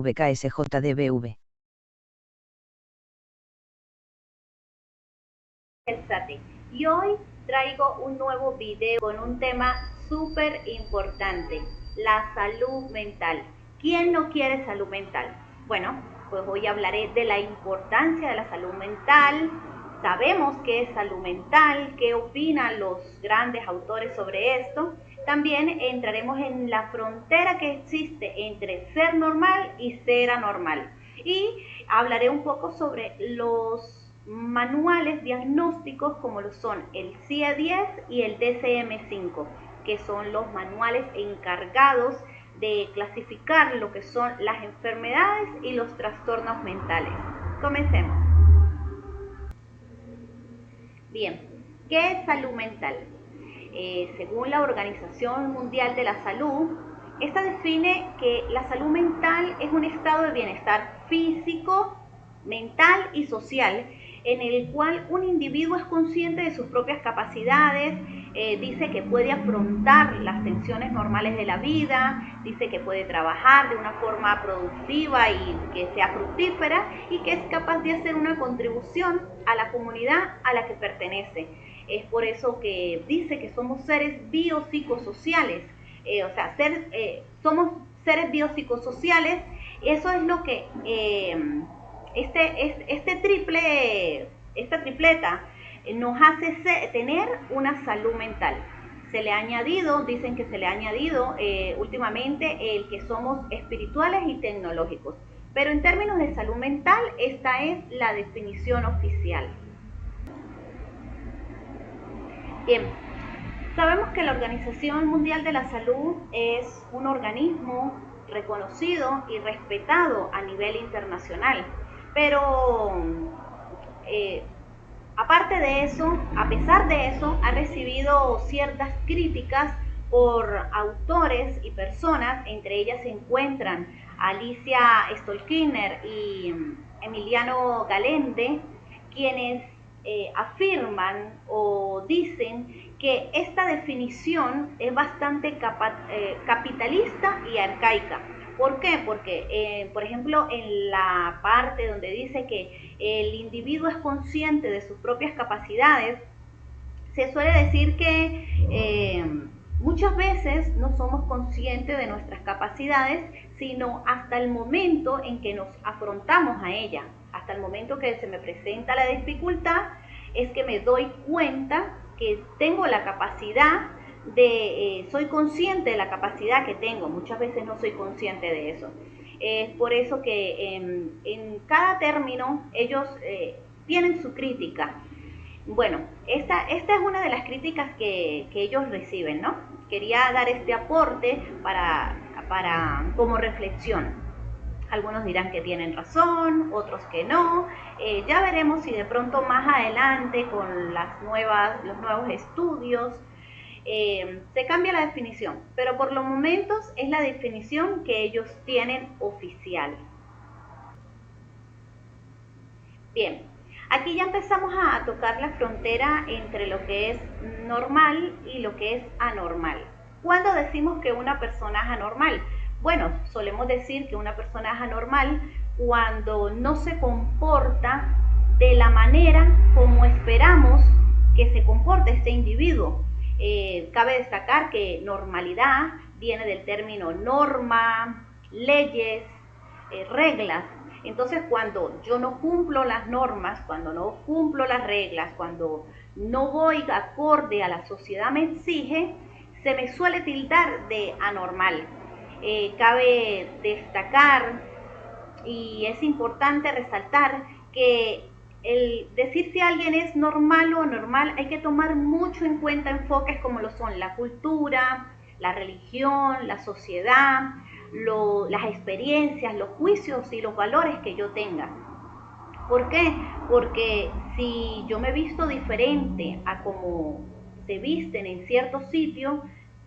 VKSJDBV. Y hoy traigo un nuevo video con un tema súper importante, la salud mental. ¿Quién no quiere salud mental? Bueno, pues hoy hablaré de la importancia de la salud mental. Sabemos qué es salud mental, qué opinan los grandes autores sobre esto. También entraremos en la frontera que existe entre ser normal y ser anormal. Y hablaré un poco sobre los manuales diagnósticos como lo son el CIE-10 y el DCM-5, que son los manuales encargados de clasificar lo que son las enfermedades y los trastornos mentales. Comencemos. Bien, ¿qué es salud mental? Según la Organización Mundial de la Salud, esta define que la salud mental es un estado de bienestar físico, mental y social en el cual un individuo es consciente de sus propias capacidades, dice que puede afrontar las tensiones normales de la vida, dice que puede trabajar de una forma productiva y que sea fructífera y que es capaz de hacer una contribución a la comunidad a la que pertenece. Es por eso que dice que somos seres biopsicosociales, somos seres biopsicosociales. Eso es lo que esta tripleta nos hace tener una salud mental. Se le ha añadido, dicen que se le ha añadido últimamente el que somos espirituales y tecnológicos. Pero en términos de salud mental, esta es la definición oficial. Bien, sabemos que la Organización Mundial de la Salud es un organismo reconocido y respetado a nivel internacional, pero aparte de eso, a pesar de eso, ha recibido ciertas críticas por autores y personas, entre ellas se encuentran Alicia Stolkiner y Emiliano Galende, quienes afirman o dicen que esta definición es bastante capitalista y arcaica. ¿Por qué? Porque, por ejemplo, en la parte donde dice que el individuo es consciente de sus propias capacidades, se suele decir que muchas veces no somos conscientes de nuestras capacidades, sino hasta el momento en que nos afrontamos a ellas. Hasta el momento que se me presenta la dificultad, es que me doy cuenta que tengo la capacidad soy consciente de la capacidad que tengo. Muchas veces no soy consciente de eso. Es por eso que en cada término ellos tienen su crítica. Bueno, esta es una de las críticas que ellos reciben, ¿no? Quería dar este aporte como reflexión. Algunos dirán que tienen razón, otros que no. Ya veremos si de pronto más adelante con los nuevos estudios se cambia la definición, pero por los momentos es la definición que ellos tienen oficial. Bien, aquí ya empezamos a tocar la frontera entre lo que es normal y lo que es anormal. ¿Cuándo decimos que una persona es anormal? Bueno, solemos decir que una persona es anormal cuando no se comporta de la manera como esperamos que se comporte este individuo. Cabe destacar que normalidad viene del término norma, leyes, reglas. Entonces, cuando yo no cumplo las normas, cuando no cumplo las reglas, cuando no voy acorde a la sociedad me exige, se me suele tildar de anormal. Cabe destacar y es importante resaltar que el decir si alguien es normal o anormal hay que tomar mucho en cuenta enfoques como lo son la cultura, la religión, la sociedad, las experiencias, los juicios y los valores que yo tenga. ¿Por qué? Porque si yo me visto diferente a como se visten en ciertos sitios,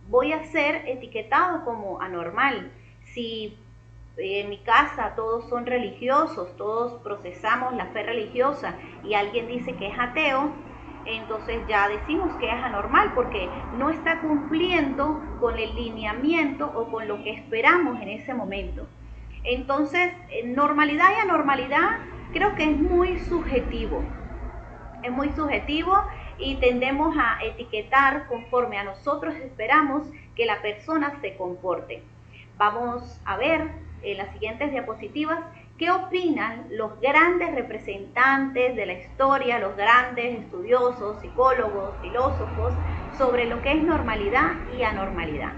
voy a ser etiquetado como anormal. Si en mi casa todos son religiosos, todos procesamos la fe religiosa y alguien dice que es ateo, entonces ya decimos que es anormal porque no está cumpliendo con el lineamiento o con lo que esperamos en ese momento. Entonces, normalidad y anormalidad creo que es muy subjetivo. Es muy subjetivo y tendemos a etiquetar conforme a nosotros esperamos que la persona se comporte. Vamos a ver en las siguientes diapositivas qué opinan los grandes representantes de la historia, los grandes estudiosos, psicólogos, filósofos, sobre lo que es normalidad y anormalidad.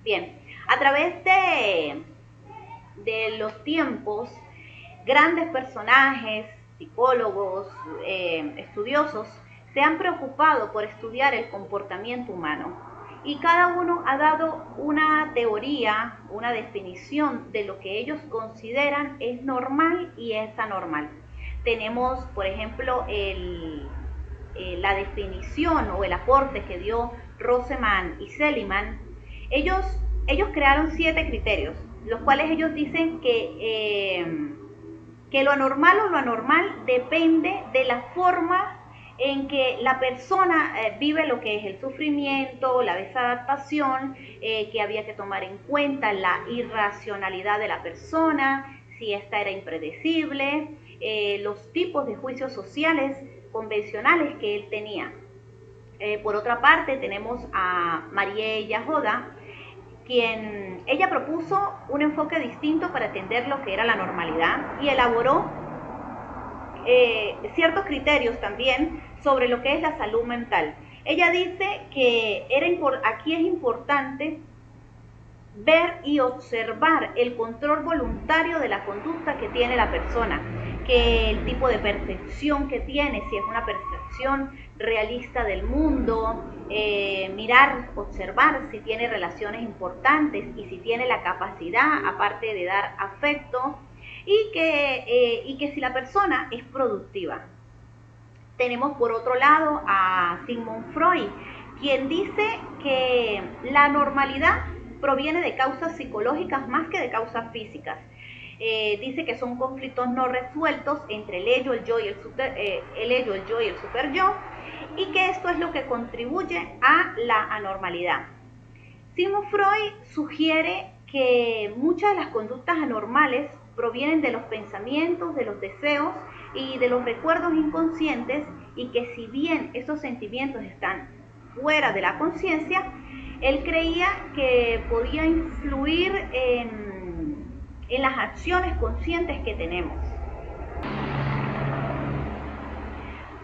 Bien, a través de los tiempos, grandes personajes, psicólogos, estudiosos, se han preocupado por estudiar el comportamiento humano y cada uno ha dado una teoría, una definición de lo que ellos consideran es normal y es anormal. Tenemos, por ejemplo, la definición o el aporte que dio Roseman y Seligman. Ellos crearon 7 criterios, los cuales ellos dicen que lo anormal o lo anormal depende de la forma en que la persona vive lo que es el sufrimiento, la desadaptación, que había que tomar en cuenta la irracionalidad de la persona, si esta era impredecible, los tipos de juicios sociales convencionales que él tenía. Por otra parte, tenemos a Marie Jahoda, quien ella propuso un enfoque distinto para entender lo que era la normalidad y elaboró ciertos criterios también sobre lo que es la salud mental. Ella dice que aquí es importante ver y observar el control voluntario de la conducta que tiene la persona, que el tipo de percepción que tiene, si es una percepción realista del mundo, mirar, observar si tiene relaciones importantes y si tiene la capacidad, aparte de dar afecto, y que si la persona es productiva. Tenemos por otro lado a Sigmund Freud, quien dice que la normalidad proviene de causas psicológicas más que de causas físicas. Dice que son conflictos no resueltos entre el ello, el yo y el super yo, y que esto es lo que contribuye a la anormalidad. Sigmund Freud sugiere que muchas de las conductas anormales provienen de los pensamientos, de los deseos y de los recuerdos inconscientes, y que si bien esos sentimientos están fuera de la conciencia, él creía que podía influir en las acciones conscientes que tenemos.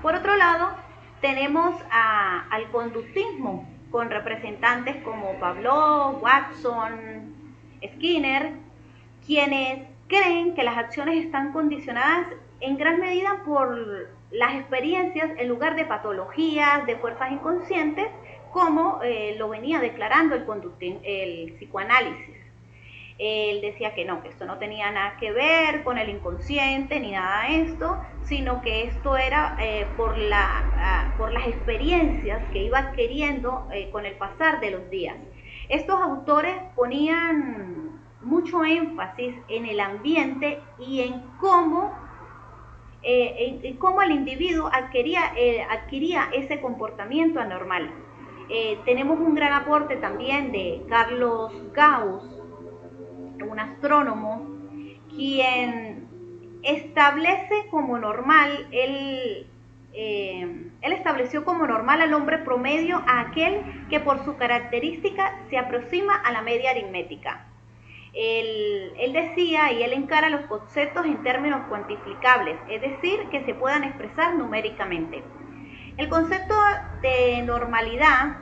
Por otro lado, tenemos al conductismo, con representantes como Pavlov, Watson, Skinner, quienes creen que las acciones están condicionadas en gran medida por las experiencias en lugar de patologías, de fuerzas inconscientes, como lo venía declarando el psicoanálisis. Él decía que no, que esto no tenía nada que ver con el inconsciente ni nada de esto, sino que esto era por las experiencias que iba adquiriendo con el pasar de los días. Estos autores ponían mucho énfasis en el ambiente y en cómo el individuo adquiría ese comportamiento anormal. Tenemos un gran aporte también de Carlos Gauss, un astrónomo, quien establece como normal, él estableció como normal al hombre promedio a aquel que por su característica se aproxima a la media aritmética. Él decía y él encara los conceptos en términos cuantificables, es decir, que se puedan expresar numéricamente. El concepto de normalidad,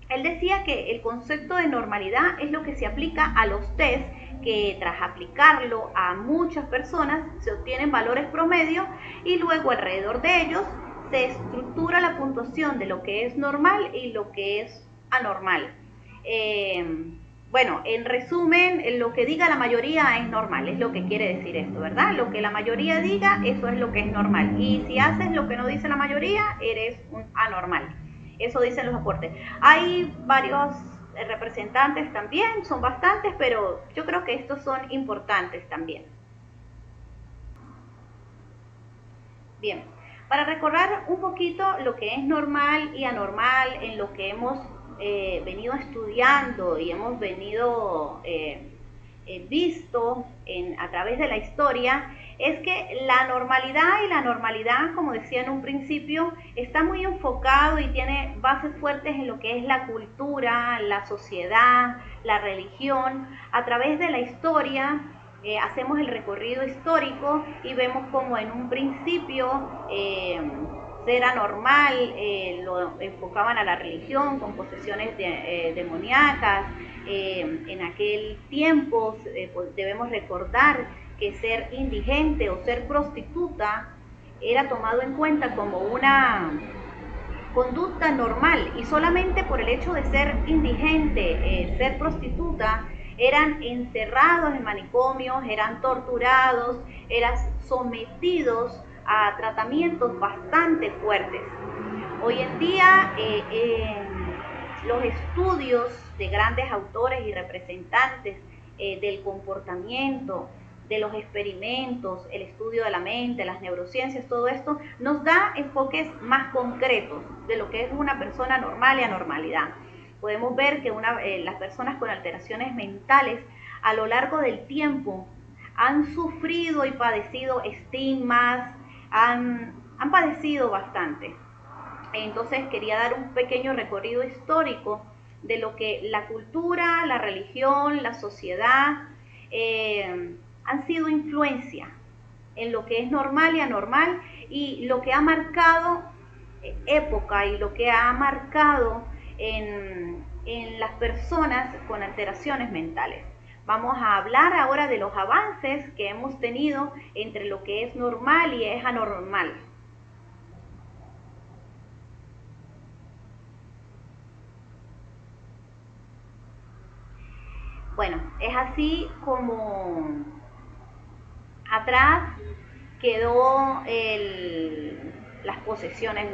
él decía que el concepto de normalidad es lo que se aplica a los test, que tras aplicarlo a muchas personas se obtienen valores promedio y luego alrededor de ellos se estructura la puntuación de lo que es normal y lo que es anormal. Bueno, en resumen, lo que diga la mayoría es normal, es lo que quiere decir esto, ¿verdad? Lo que la mayoría diga, eso es lo que es normal. Y si haces lo que no dice la mayoría, eres un anormal. Eso dicen los aportes. Hay varios representantes también, son bastantes, pero yo creo que estos son importantes también. Bien, para recordar un poquito lo que es normal y anormal en lo que hemos venido estudiando y hemos venido visto a través de la historia, es que la normalidad, como decía en un principio, está muy enfocado y tiene bases fuertes en lo que es la cultura, la sociedad, la religión. A través de la historia hacemos el recorrido histórico y vemos como en un principio era normal, lo enfocaban a la religión con posesiones demoníacas. En aquel tiempo pues debemos recordar que ser indigente o ser prostituta era tomado en cuenta como una conducta normal, y solamente por el hecho de ser indigente, ser prostituta, eran encerrados en manicomios, eran torturados, eran sometidos a tratamientos bastante fuertes. Hoy en día los estudios de grandes autores y representantes del comportamiento, de los experimentos, el estudio de la mente, las neurociencias, todo esto nos da enfoques más concretos de lo que es una persona normal y anormalidad. Podemos ver que las personas con alteraciones mentales a lo largo del tiempo han sufrido y padecido estigmas, han padecido bastante. Entonces quería dar un pequeño recorrido histórico de lo que la cultura, la religión, la sociedad han sido influencia en lo que es normal y anormal, y lo que ha marcado época y lo que ha marcado en las personas con alteraciones mentales. Vamos a hablar ahora de los avances que hemos tenido entre lo que es normal y es anormal. Bueno, es así como atrás quedó las posesiones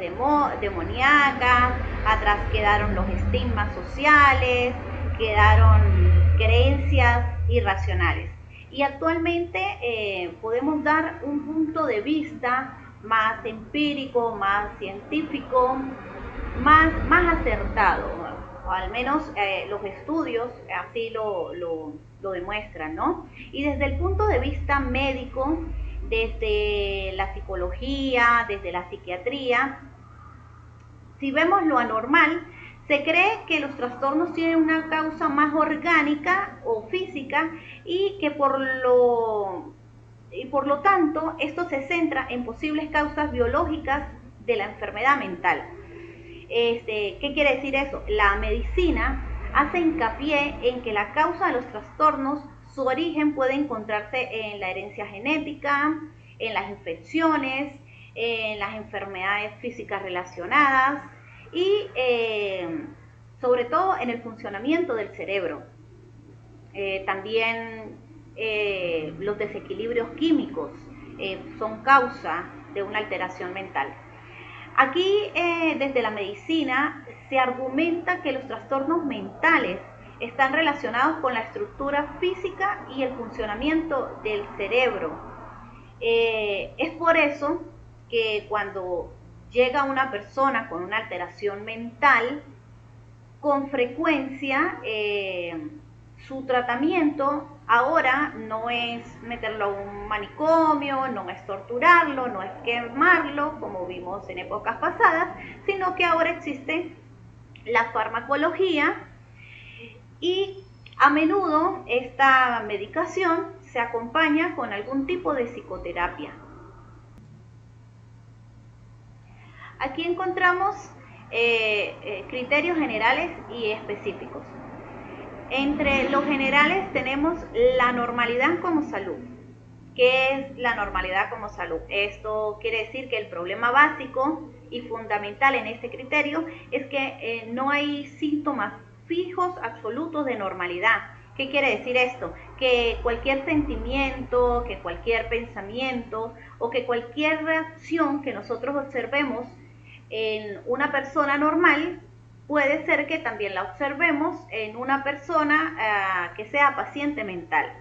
demoníacas, atrás quedaron los estigmas sociales, quedaron creencias irracionales. Y actualmente podemos dar un punto de vista más empírico, más científico, más acertado, o al menos los estudios así lo demuestran, ¿no? Y desde el punto de vista médico, desde la psicología, desde la psiquiatría, si vemos lo anormal, se cree que los trastornos tienen una causa más orgánica o física, y que por lo tanto esto se centra en posibles causas biológicas de la enfermedad mental. ¿Qué quiere decir eso? La medicina hace hincapié en que la causa de los trastornos, su origen puede encontrarse en la herencia genética, en las infecciones, en las enfermedades físicas relacionadas y sobre todo en el funcionamiento del cerebro. También los desequilibrios químicos son causa de una alteración mental. Aquí, desde la medicina, se argumenta que los trastornos mentales están relacionados con la estructura física y el funcionamiento del cerebro. Es por eso que cuando llega una persona con una alteración mental, con frecuencia su tratamiento ahora no es meterlo a un manicomio, no es torturarlo, no es quemarlo, como vimos en épocas pasadas, sino que ahora existe la farmacología, y a menudo esta medicación se acompaña con algún tipo de psicoterapia. Aquí encontramos criterios generales y específicos. Entre los generales tenemos la normalidad como salud. ¿Qué es la normalidad como salud? Esto quiere decir que el problema básico y fundamental en este criterio es que no hay síntomas fijos absolutos de normalidad. ¿Qué quiere decir esto? Que cualquier sentimiento, que cualquier pensamiento o que cualquier reacción que nosotros observemos en una persona normal, puede ser que también la observemos en una persona que sea paciente mental.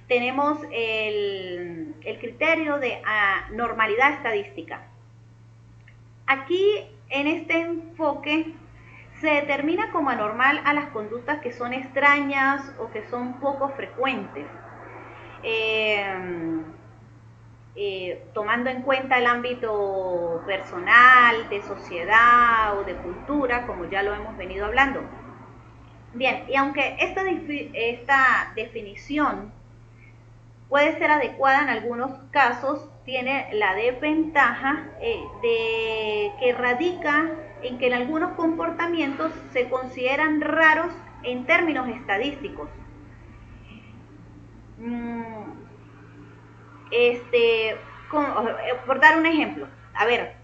Tenemos el criterio de normalidad estadística. Aquí, en este enfoque, Se determina como anormal a las conductas que son extrañas o que son poco frecuentes. Tomando en cuenta el ámbito personal, de sociedad o de cultura, como ya lo hemos venido hablando. Bien, y aunque esta definición puede ser adecuada en algunos casos, tiene la desventaja de que radica en que en algunos comportamientos se consideran raros en términos estadísticos. Por dar un ejemplo, a ver,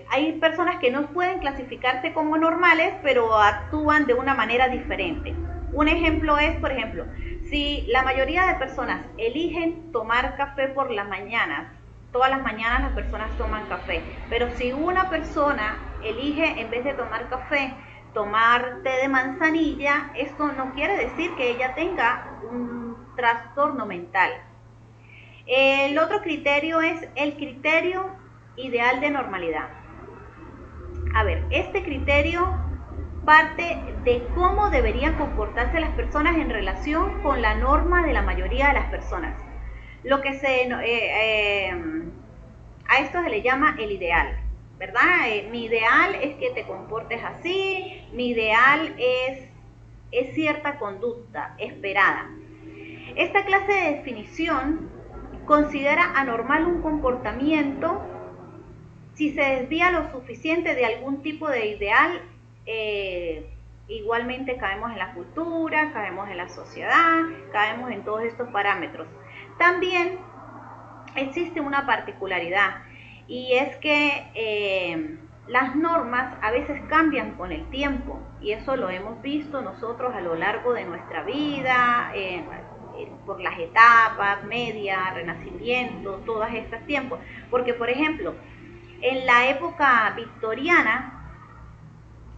hay personas que no pueden clasificarse como normales, pero actúan de una manera diferente. Un ejemplo es, por ejemplo, si la mayoría de personas eligen tomar café por las mañanas, todas las mañanas las personas toman café, pero si una persona elige en vez de tomar café, tomar té de manzanilla, esto no quiere decir que ella tenga un trastorno mental. El otro criterio es el criterio ideal de normalidad. A ver, este criterio parte de cómo deberían comportarse las personas en relación con la norma de la mayoría de las personas. Lo que a esto se le llama el ideal, ¿verdad? Mi ideal es que te comportes así, mi ideal es cierta conducta esperada. Esta clase de definición considera anormal un comportamiento si se desvía lo suficiente de algún tipo de ideal. Igualmente caemos en la cultura, caemos en la sociedad, caemos en todos estos parámetros. También existe una particularidad, y es que las normas a veces cambian con el tiempo, y eso lo hemos visto nosotros a lo largo de nuestra vida, por las etapas, media, renacimiento, todos estos tiempos. Porque, por ejemplo, en la época victoriana,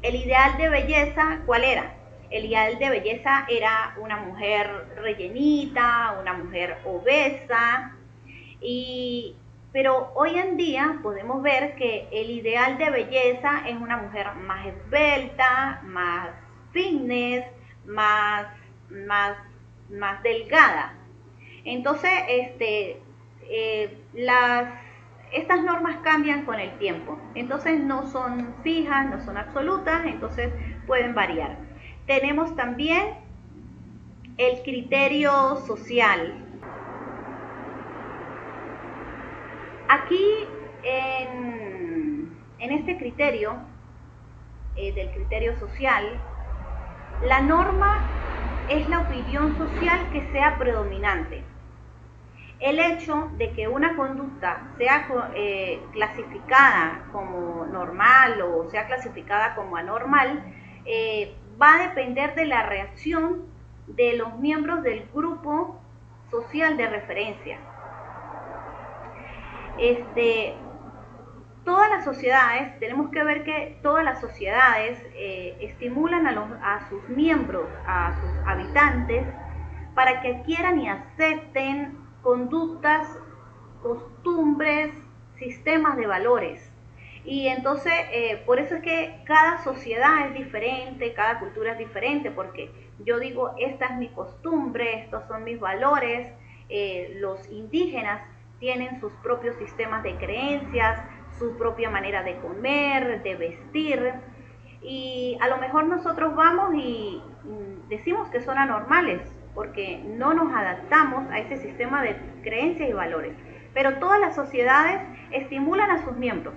el ideal de belleza, ¿cuál era? El ideal de belleza era una mujer rellenita, una mujer obesa, pero hoy en día podemos ver que el ideal de belleza es una mujer más esbelta, más fitness, más delgada. Entonces, estas normas cambian con el tiempo, entonces no son fijas, no son absolutas, entonces pueden variar. Tenemos también el criterio social. Aquí en este criterio, del criterio social, la norma es la opinión social que sea predominante. El hecho de que una conducta sea clasificada como normal o sea clasificada como anormal va a depender de la reacción de los miembros del grupo social de referencia. Todas las sociedades, tenemos que ver que todas las sociedades estimulan a sus miembros, a sus habitantes, para que adquieran y acepten conductas, costumbres, sistemas de valores. Y entonces, por eso es que cada sociedad es diferente, cada cultura es diferente, porque yo digo, esta es mi costumbre, estos son mis valores. Los indígenas tienen sus propios sistemas de creencias, su propia manera de comer, de vestir, y a lo mejor nosotros vamos y decimos que son anormales, porque no nos adaptamos a ese sistema de creencias y valores. Pero todas las sociedades estimulan a sus miembros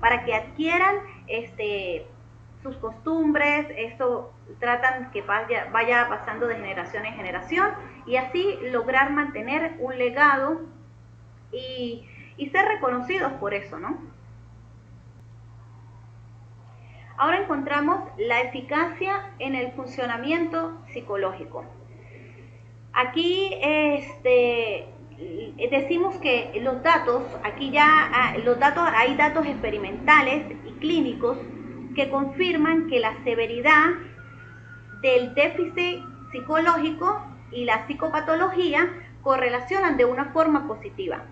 para que adquieran sus costumbres, esto tratan que vaya pasando de generación en generación, y así lograr mantener un legado y ser reconocidos por eso, ¿no? Ahora encontramos la eficacia en el funcionamiento psicológico. Aquí decimos que los datos, hay datos experimentales y clínicos que confirman que la severidad del déficit psicológico y la psicopatología correlacionan de una forma positiva.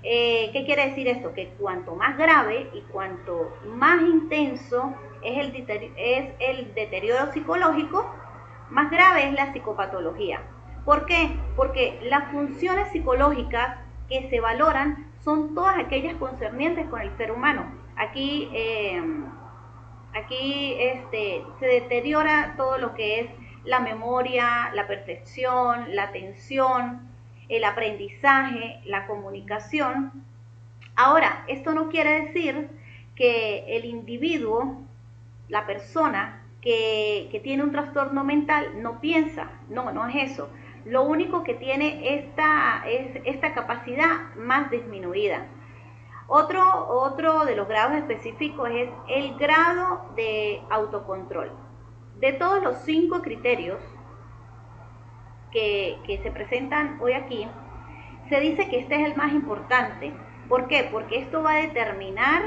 ¿Qué quiere decir esto? Que cuanto más grave y cuanto más intenso es el deterioro psicológico, más grave es la psicopatología. ¿Por qué? Porque las funciones psicológicas que se valoran son todas aquellas concernientes con el ser humano. Aquí se deteriora todo lo que es la memoria, la percepción, la atención, el aprendizaje, la comunicación. Ahora, esto no quiere decir que el individuo, la persona que tiene un trastorno mental no piensa, no es eso. Lo único que tiene es esta capacidad más disminuida. Otro de los grados específicos es el grado de autocontrol. De todos los 5 criterios que se presentan hoy aquí, se dice que este es el más importante. ¿Por qué? Porque esto va a determinar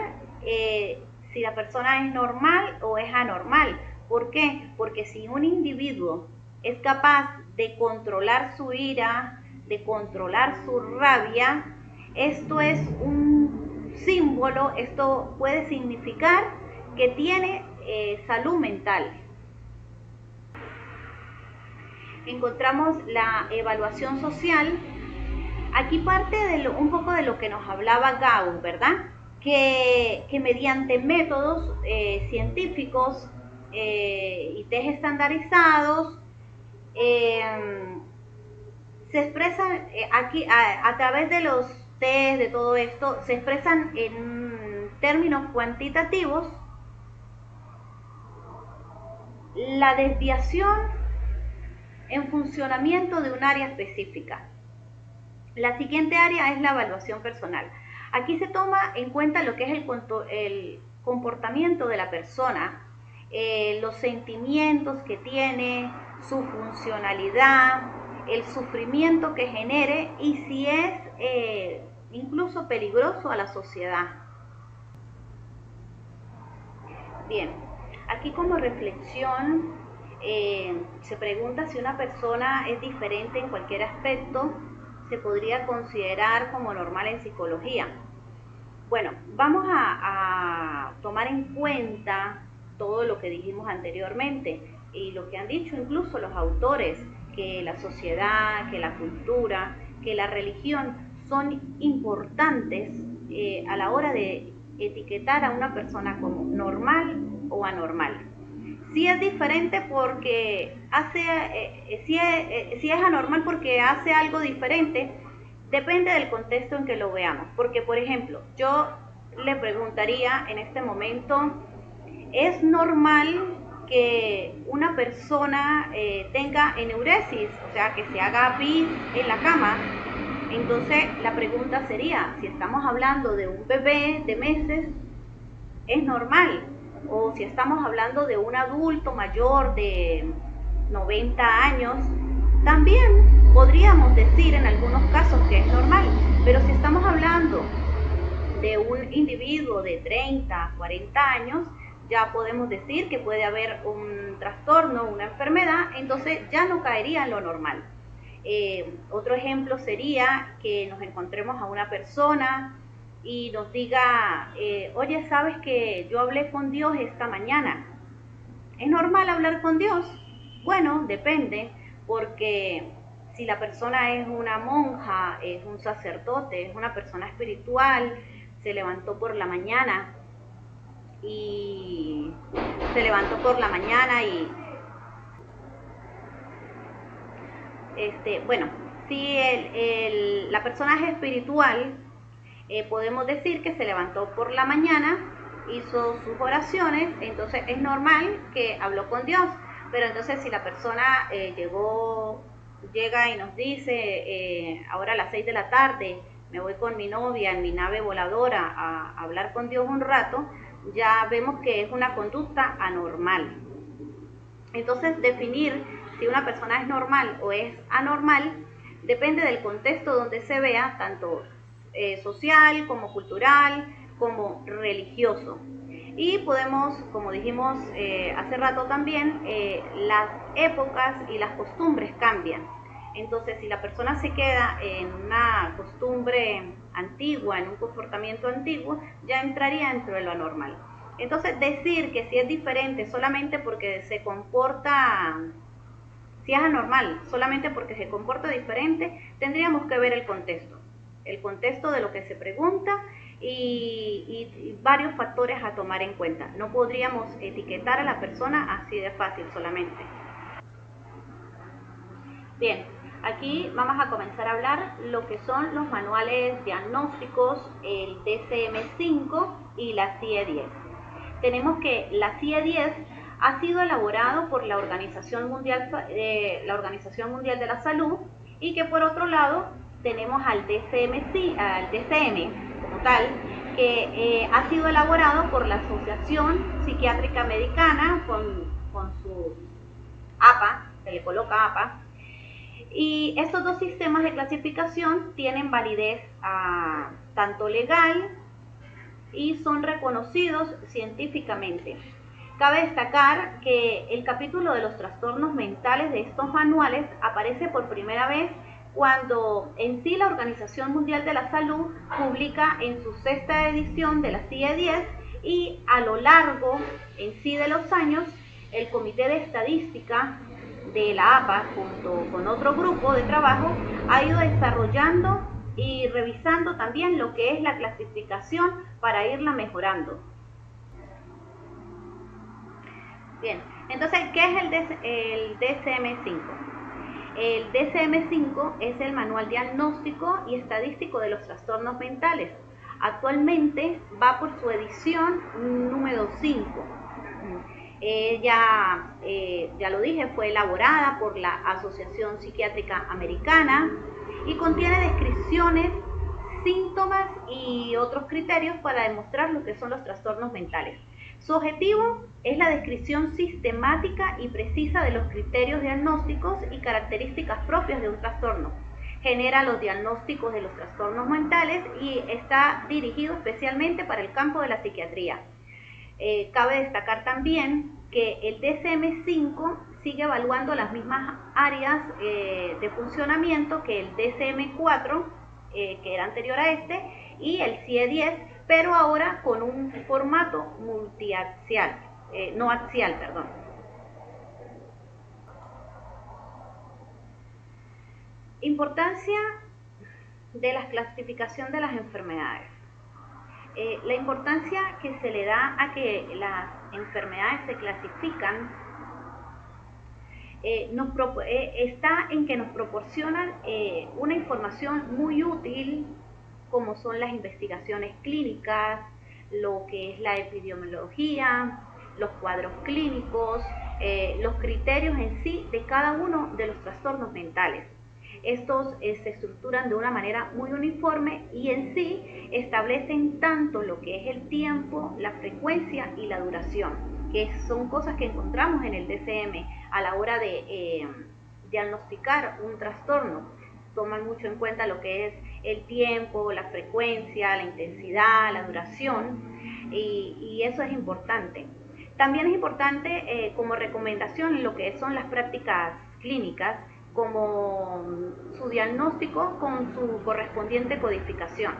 si la persona es normal o es anormal. ¿Por qué? Porque si un individuo es capaz de controlar su ira, de controlar su rabia, esto es un símbolo, esto puede significar que tiene salud mental. Encontramos la evaluación social. Aquí parte un poco de lo que nos hablaba Gauss, ¿verdad? Que mediante métodos científicos y test estandarizados se expresan aquí a través de los test, de todo esto, se expresan en términos cuantitativos la desviación en funcionamiento de un área específica. La siguiente área es la evaluación personal. Aquí se toma en cuenta lo que es el comportamiento de la persona, los sentimientos que tiene, su funcionalidad, el sufrimiento que genere y si es incluso peligroso a la sociedad. Bien, aquí como reflexión se pregunta si una persona es diferente en cualquier aspecto, se podría considerar como normal en psicología. Bueno, vamos a tomar en cuenta todo lo que dijimos anteriormente y lo que han dicho incluso los autores, que la sociedad, que la cultura, que la religión son importantes a la hora de etiquetar a una persona como normal o anormal. Si es diferente porque si es anormal porque hace algo diferente, depende del contexto en que lo veamos. Porque, por ejemplo, yo le preguntaría en este momento, ¿es normal que una persona tenga enuresis? O sea, que se haga pis en la cama. Entonces, la pregunta sería, si estamos hablando de un bebé de meses, ¿es normal? O si estamos hablando de un adulto mayor de 90 años, también podríamos decir en algunos casos que es normal. Pero si estamos hablando de un individuo de 30, 40 años, ya podemos decir que puede haber un trastorno, una enfermedad, entonces ya no caería en lo normal. Otro ejemplo sería que nos encontremos a una persona y nos diga, oye, ¿sabes que yo hablé con Dios esta mañana? ¿Es normal hablar con Dios? Bueno, depende, porque si la persona es una monja, es un sacerdote, es una persona espiritual, se levantó por la mañana y bueno, si la persona es espiritual, podemos decir que se levantó por la mañana, hizo sus oraciones, entonces es normal que habló con Dios. Pero entonces si la persona llega y nos dice, ahora a las 6 de la tarde me voy con mi novia en mi nave voladora a hablar con Dios un rato, ya vemos que es una conducta anormal. Entonces, definir si una persona es normal o es anormal depende del contexto donde se vea, tanto social como cultural, como religioso. Y podemos, como dijimos hace rato también, las épocas y las costumbres cambian. Entonces, si la persona se queda en una costumbre antigua, en un comportamiento antiguo, ya entraría dentro de lo anormal. Entonces, decir que si es diferente solamente porque se comporta, si es anormal, solamente porque se comporta diferente, tendríamos que ver el contexto de lo que se pregunta y varios factores a tomar en cuenta. No podríamos etiquetar a la persona así de fácil solamente. Bien, aquí vamos a comenzar a hablar lo que son los manuales diagnósticos, el DSM-5 y la CIE-10. Tenemos que la CIE-10 ha sido elaborado por la Organización Mundial de la Salud, y que por otro lado tenemos al DSM como tal, que ha sido elaborado por la Asociación Psiquiátrica Americana con su APA, se le coloca APA. Y estos dos sistemas de clasificación tienen validez tanto legal y son reconocidos científicamente. Cabe destacar que el capítulo de los trastornos mentales de estos manuales aparece por primera vez cuando en sí la Organización Mundial de la Salud publica en su 6ª edición de la CIE-10, y a lo largo en sí de los años el Comité de Estadística de la APA, junto con otro grupo de trabajo, ha ido desarrollando y revisando también lo que es la clasificación para irla mejorando. Bien, entonces, ¿qué es el DSM-5? El DSM-5 es el Manual Diagnóstico y Estadístico de los Trastornos Mentales. Actualmente va por su edición número 5. Ya lo dije, fue elaborada por la Asociación Psiquiátrica Americana y contiene descripciones, síntomas y otros criterios para demostrar lo que son los trastornos mentales. Su objetivo es la descripción sistemática y precisa de los criterios diagnósticos y características propias de un trastorno. Genera los diagnósticos de los trastornos mentales y está dirigido especialmente para el campo de la psiquiatría. Cabe destacar también que el DSM-5 sigue evaluando las mismas áreas de funcionamiento que el DSM-4, que era anterior a este, y el CIE-10, pero ahora con un formato multiaxial, no axial, perdón. Importancia de la clasificación de las enfermedades. La importancia que se le da a que las enfermedades se clasifican está en que nos proporcionan una información muy útil, como son las investigaciones clínicas, lo que es la epidemiología, los cuadros clínicos, los criterios en sí de cada uno de los trastornos mentales. Estos se estructuran de una manera muy uniforme y en sí establecen tanto lo que es el tiempo, la frecuencia y la duración, que son cosas que encontramos en el DSM a la hora de diagnosticar un trastorno. Toman mucho en cuenta lo que es el tiempo, la frecuencia, la intensidad, la duración, y eso es importante. También es importante como recomendación lo que son las prácticas clínicas, como su diagnóstico con su correspondiente codificación.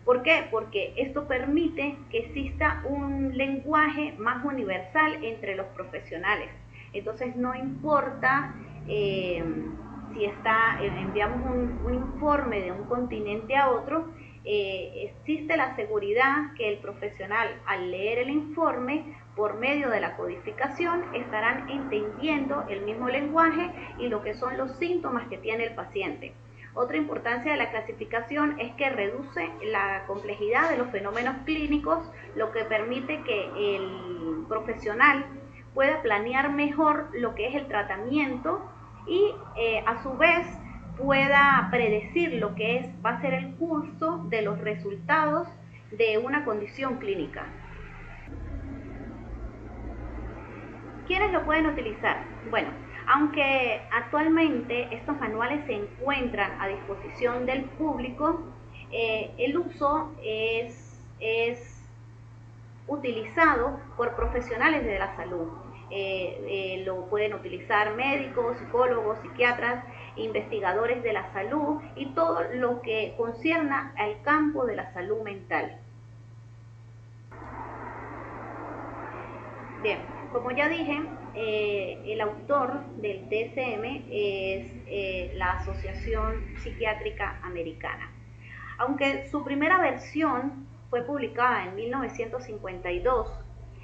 ¿Por qué? Porque esto permite que exista un lenguaje más universal entre los profesionales. Entonces no importa si enviamos un informe de un continente a otro, existe la seguridad que el profesional, al leer el informe por medio de la codificación, estarán entendiendo el mismo lenguaje y lo que son los síntomas que tiene el paciente. Otra importancia de la clasificación es que reduce la complejidad de los fenómenos clínicos, lo que permite que el profesional pueda planear mejor lo que es el tratamiento y a su vez pueda predecir lo que va a ser el curso de los resultados de una condición clínica. ¿Quiénes lo pueden utilizar? Bueno, aunque actualmente estos manuales se encuentran a disposición del público, el uso es utilizado por profesionales de la salud. lo pueden utilizar médicos, psicólogos, psiquiatras, investigadores de la salud y todo lo que concierna al campo de la salud mental. Bien, como ya dije, el autor del DSM es la Asociación Psiquiátrica Americana. Aunque su primera versión fue publicada en 1952,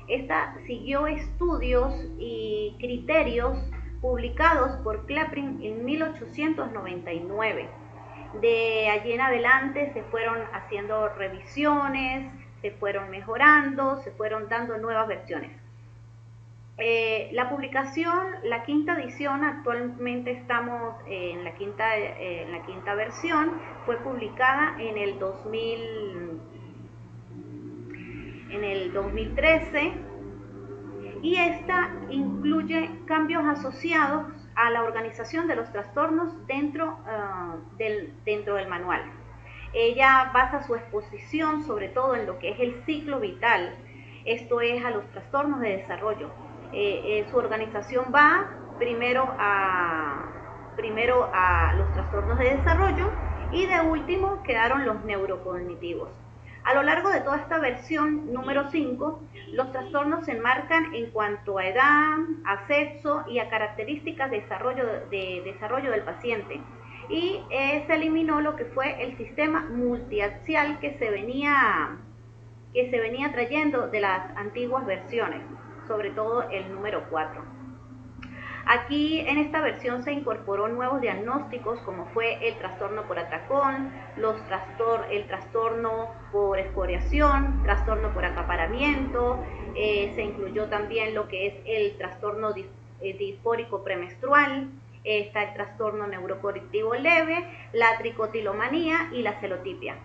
esta siguió estudios y criterios publicados por Klaproth en 1899. De allí en adelante se fueron haciendo revisiones, se fueron mejorando, se fueron dando nuevas versiones. La publicación, la quinta edición, actualmente estamos en la quinta versión, fue publicada en el 2013 y esta incluye cambios asociados a la organización de los trastornos dentro del manual. Ella basa su exposición sobre todo en lo que es el ciclo vital, esto es a los trastornos de desarrollo. Su organización va primero a los trastornos de desarrollo y de último quedaron los neurocognitivos. A lo largo de toda esta versión número 5, los trastornos se enmarcan en cuanto a edad, a sexo y a características de desarrollo del paciente. Y se eliminó lo que fue el sistema multiaxial que se venía trayendo de las antiguas versiones, sobre todo el número 4. Aquí en esta versión se incorporó nuevos diagnósticos como fue el trastorno por atracón, el trastorno por escoriación, trastorno por acaparamiento, se incluyó también lo que es el trastorno disfórico premenstrual, está el trastorno neurocorrectivo leve, la tricotilomanía y la celotipia.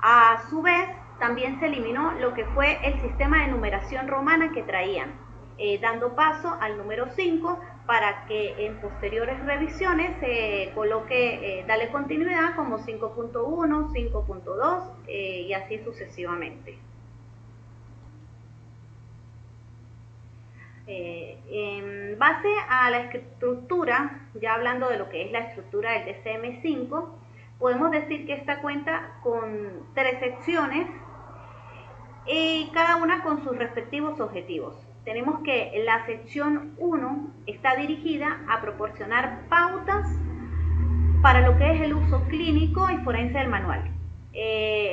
A su vez, también se eliminó lo que fue el sistema de numeración romana que traían, dando paso al número 5 para que en posteriores revisiones se coloque, dale continuidad como 5.1, 5.2 y así sucesivamente. En base a la estructura, ya hablando de lo que es la estructura del DSM-5, podemos decir que esta cuenta con 3 secciones y cada una con sus respectivos objetivos. Tenemos que la sección 1 está dirigida a proporcionar pautas para lo que es el uso clínico y forense del manual.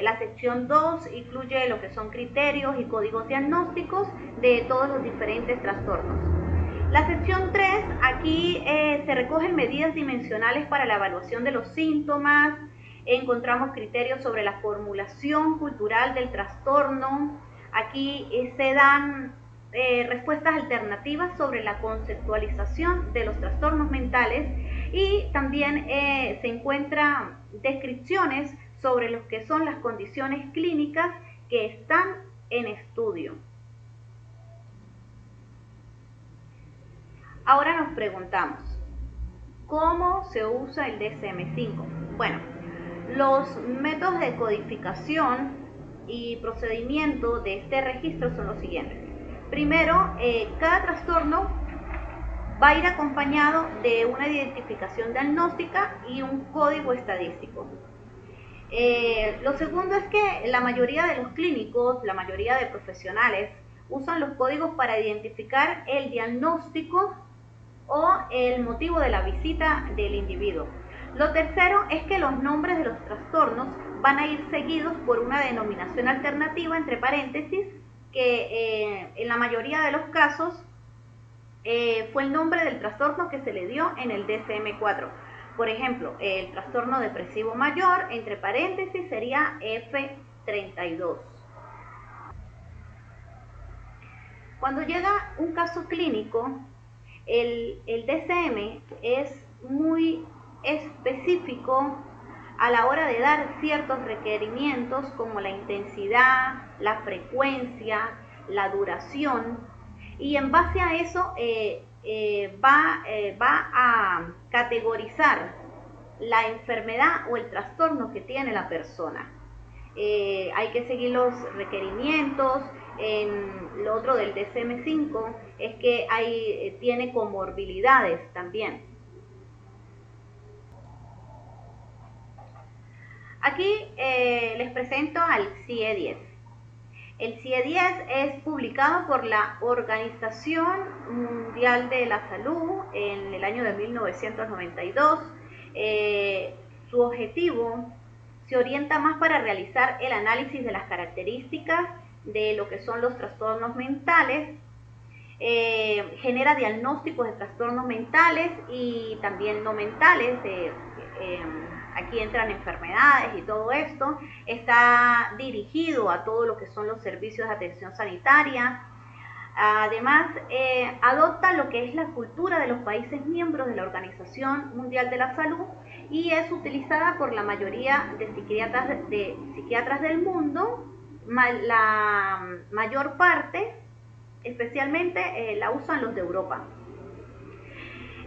La sección 2 incluye lo que son criterios y códigos diagnósticos de todos los diferentes trastornos. La sección 3, aquí se recogen medidas dimensionales para la evaluación de los síntomas, encontramos criterios sobre la formulación cultural del trastorno, aquí se dan respuestas alternativas sobre la conceptualización de los trastornos mentales y también se encuentran descripciones sobre lo que son las condiciones clínicas que están en estudio. Ahora nos preguntamos, ¿cómo se usa el DSM-5? Bueno, los métodos de codificación y procedimiento de este registro son los siguientes. Primero, cada trastorno va a ir acompañado de una identificación diagnóstica y un código estadístico. Lo segundo es que la mayoría de los clínicos, la mayoría de profesionales, usan los códigos para identificar el diagnóstico o el motivo de la visita del individuo. Lo tercero es que los nombres de los trastornos van a ir seguidos por una denominación alternativa entre paréntesis que en la mayoría de los casos fue el nombre del trastorno que se le dio en el DSM-4. Por ejemplo, el trastorno depresivo mayor, entre paréntesis, sería F32. Cuando llega un caso clínico, el DSM es muy específico a la hora de dar ciertos requerimientos como la intensidad, la frecuencia, la duración, y en base a eso va a categorizar la enfermedad o el trastorno que tiene la persona. Hay que seguir los requerimientos, Lo otro del DSM-5 es que tiene comorbilidades también. Aquí les presento al CIE-10. El CIE-10 es publicado por la Organización Mundial de la Salud en el año de 1992. Su objetivo se orienta más para realizar el análisis de las características de lo que son los trastornos mentales, genera diagnósticos de trastornos mentales y también no mentales, aquí entran enfermedades y todo esto. Está dirigido a todo lo que son los servicios de atención sanitaria. Además, adopta lo que es la cultura de los países miembros de la Organización Mundial de la Salud y es utilizada por la mayoría de psiquiatras del mundo. La mayor parte, especialmente, la usan los de Europa.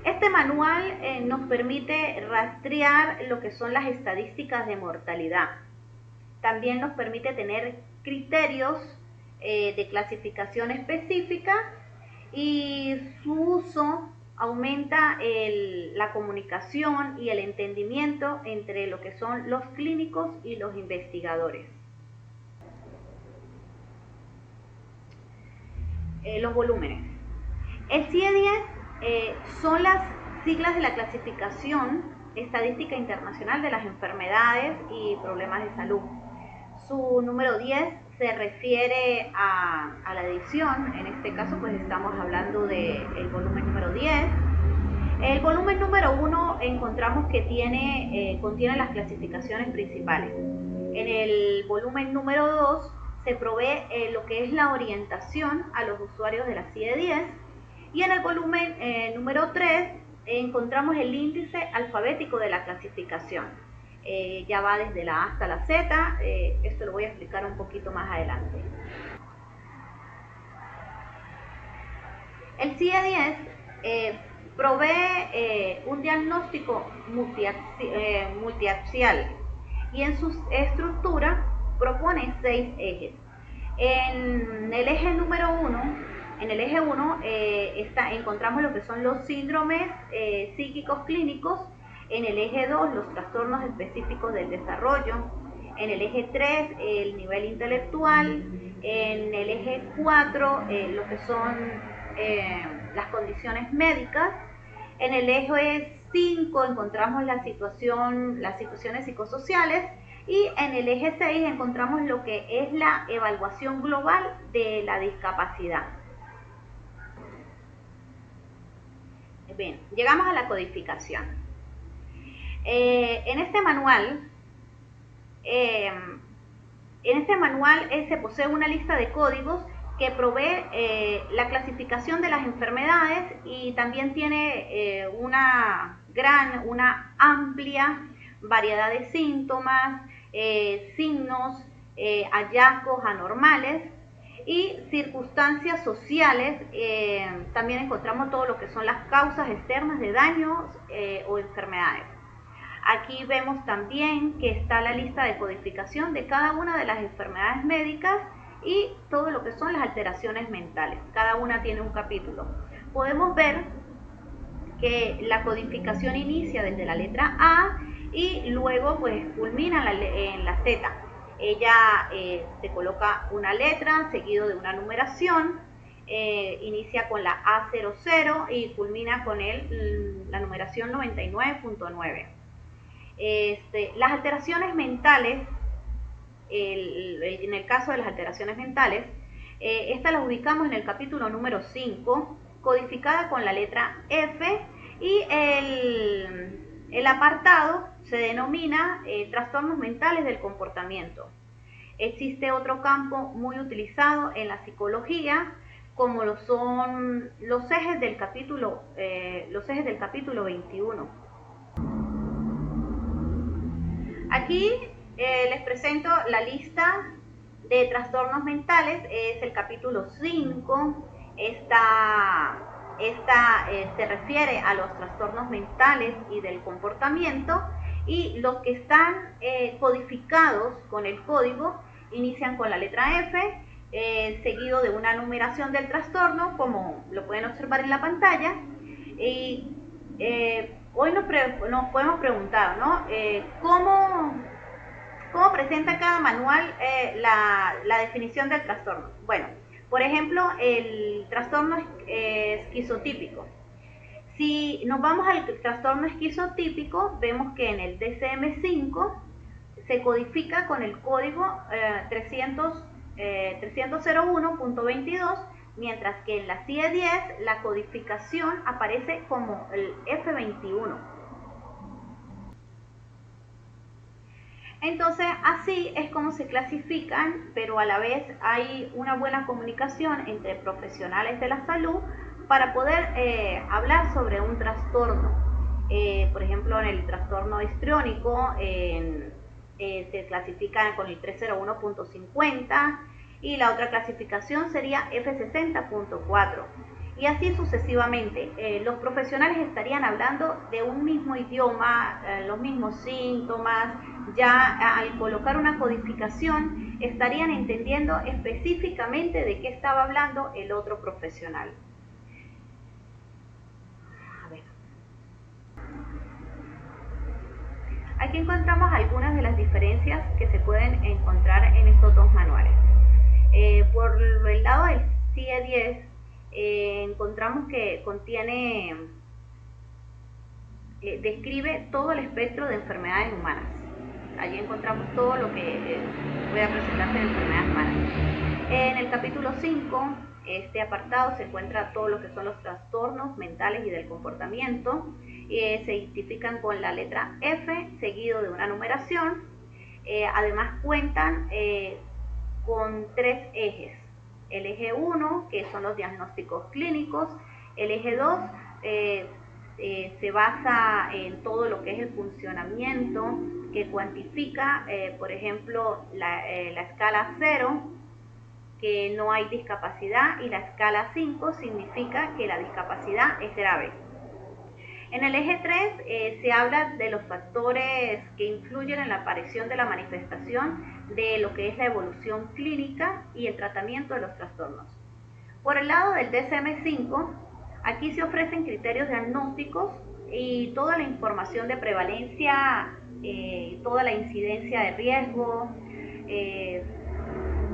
Este manual nos permite rastrear lo que son las estadísticas de mortalidad. También nos permite tener criterios de clasificación específica y su uso aumenta la comunicación y el entendimiento entre lo que son los clínicos y los investigadores. Los volúmenes. El CIE-10 son las siglas de la clasificación estadística internacional de las enfermedades y problemas de salud. Su número 10 se refiere a la edición. En este caso pues estamos hablando del volumen número 10. El volumen número 1 encontramos que contiene las clasificaciones principales. En el volumen número 2 se provee lo que es la orientación a los usuarios de la CIE-10 y en el volumen número 3 encontramos el índice alfabético de la clasificación. Ya va desde la A hasta la Z, esto lo voy a explicar un poquito más adelante. El CIE-10 provee un diagnóstico multiaxial y en su estructura propone 6 ejes. En el eje número 1, encontramos lo que son los síndromes psíquicos clínicos. En el eje 2, los trastornos específicos del desarrollo. En el eje 3, el nivel intelectual. En el eje 4, lo que son las condiciones médicas. En el eje 5 encontramos las situaciones psicosociales. Y en el eje 6 encontramos lo que es la evaluación global de la discapacidad. Bien, llegamos a la codificación. En este manual se posee una lista de códigos que provee la clasificación de las enfermedades y también tiene una amplia variedad de síntomas, signos, hallazgos anormales y circunstancias sociales. También encontramos todo lo que son las causas externas de daños o enfermedades. Aquí vemos también que está la lista de codificación de cada una de las enfermedades médicas y todo lo que son las alteraciones mentales. Cada una tiene un capítulo. Podemos ver que la codificación inicia desde la letra A y luego pues culmina en la Z. Ella se coloca una letra seguido de una numeración, inicia con la A00 y culmina con la numeración 99.9. Las alteraciones mentales, en el caso de las alteraciones mentales, estas las ubicamos en el capítulo número 5, codificada con la letra F, y el apartado se denomina trastornos mentales del comportamiento. Existe otro campo muy utilizado en la psicología, como lo son los ejes del capítulo 21. Aquí les presento la lista de trastornos mentales. Es el capítulo 5. Se refiere a los trastornos mentales y del comportamiento, y los que están codificados con el código inician con la letra F, seguido de una numeración del trastorno, como lo pueden observar en la pantalla. Y hoy nos podemos preguntar, ¿no? ¿Cómo presenta cada manual la definición del trastorno? Bueno, por ejemplo, el trastorno esquizotípico. Si nos vamos al trastorno esquizotípico, vemos que en el DSM-5 se codifica con el código 300.01.22, mientras que en la CIE-10 la codificación aparece como el F21. Entonces, así es como se clasifican, pero a la vez hay una buena comunicación entre profesionales de la salud para poder hablar sobre un trastorno. Por ejemplo, en el trastorno histriónico se clasifican con el 301.50 y la otra clasificación sería F60.4. Y así sucesivamente. Los profesionales estarían hablando de un mismo idioma, los mismos síntomas. Ya al colocar una codificación estarían entendiendo específicamente de qué estaba hablando el otro profesional. Aquí encontramos algunas de las diferencias que se pueden encontrar en estos dos manuales. Por el lado del CIE-10 encontramos que describe todo el espectro de enfermedades humanas. Allí encontramos todo lo que puede presentarse en enfermedades humanas. En el capítulo 5, este apartado se encuentra todo lo que son los trastornos mentales y del comportamiento. Se identifican con la letra F seguido de una numeración. Además cuentan con 3 ejes. El eje 1, que son los diagnósticos clínicos. El eje 2 se basa en todo lo que es el funcionamiento, que cuantifica, por ejemplo, la escala 0, que no hay discapacidad, y la escala 5 significa que la discapacidad es grave. En el eje 3 se habla de los factores que influyen en la aparición de la manifestación de lo que es la evolución clínica y el tratamiento de los trastornos. Por el lado del DSM-5, aquí se ofrecen criterios diagnósticos y toda la información de prevalencia, toda la incidencia de riesgo,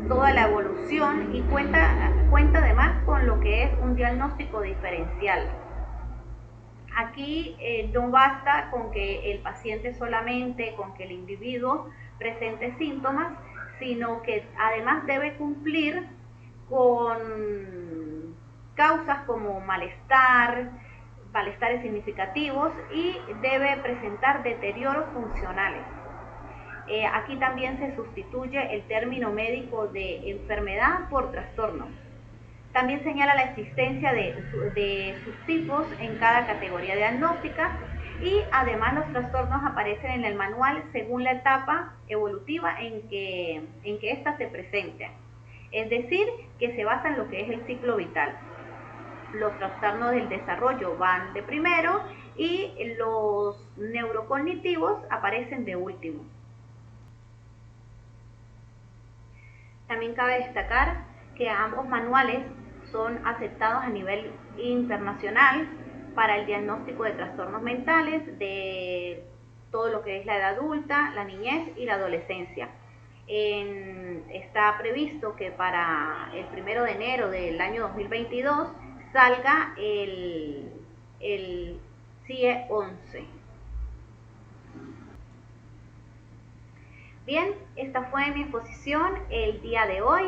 toda la evolución, y cuenta además con lo que es un diagnóstico diferencial. Aquí no basta con que el paciente solamente, con que el individuo presente síntomas, sino que además debe cumplir con causas como malestares significativos, y debe presentar deterioros funcionales. Aquí también se sustituye el término médico de enfermedad por trastorno. También señala la existencia de subtipos en cada categoría diagnóstica, y además los trastornos aparecen en el manual según la etapa evolutiva en que ésta se presente. Es decir, que se basa en lo que es el ciclo vital. Los trastornos del desarrollo van de primero y los neurocognitivos aparecen de último. También cabe destacar que ambos manuales son aceptados a nivel internacional para el diagnóstico de trastornos mentales de todo lo que es la edad adulta, la niñez y la adolescencia. Está previsto que para el 1 de enero del año 2022 salga el CIE 11. Bien, esta fue mi exposición el día de hoy.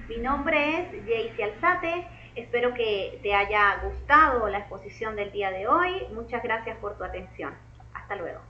Mi nombre es Jaycee Alzate. Espero que te haya gustado la exposición del día de hoy. Muchas gracias por tu atención. Hasta luego.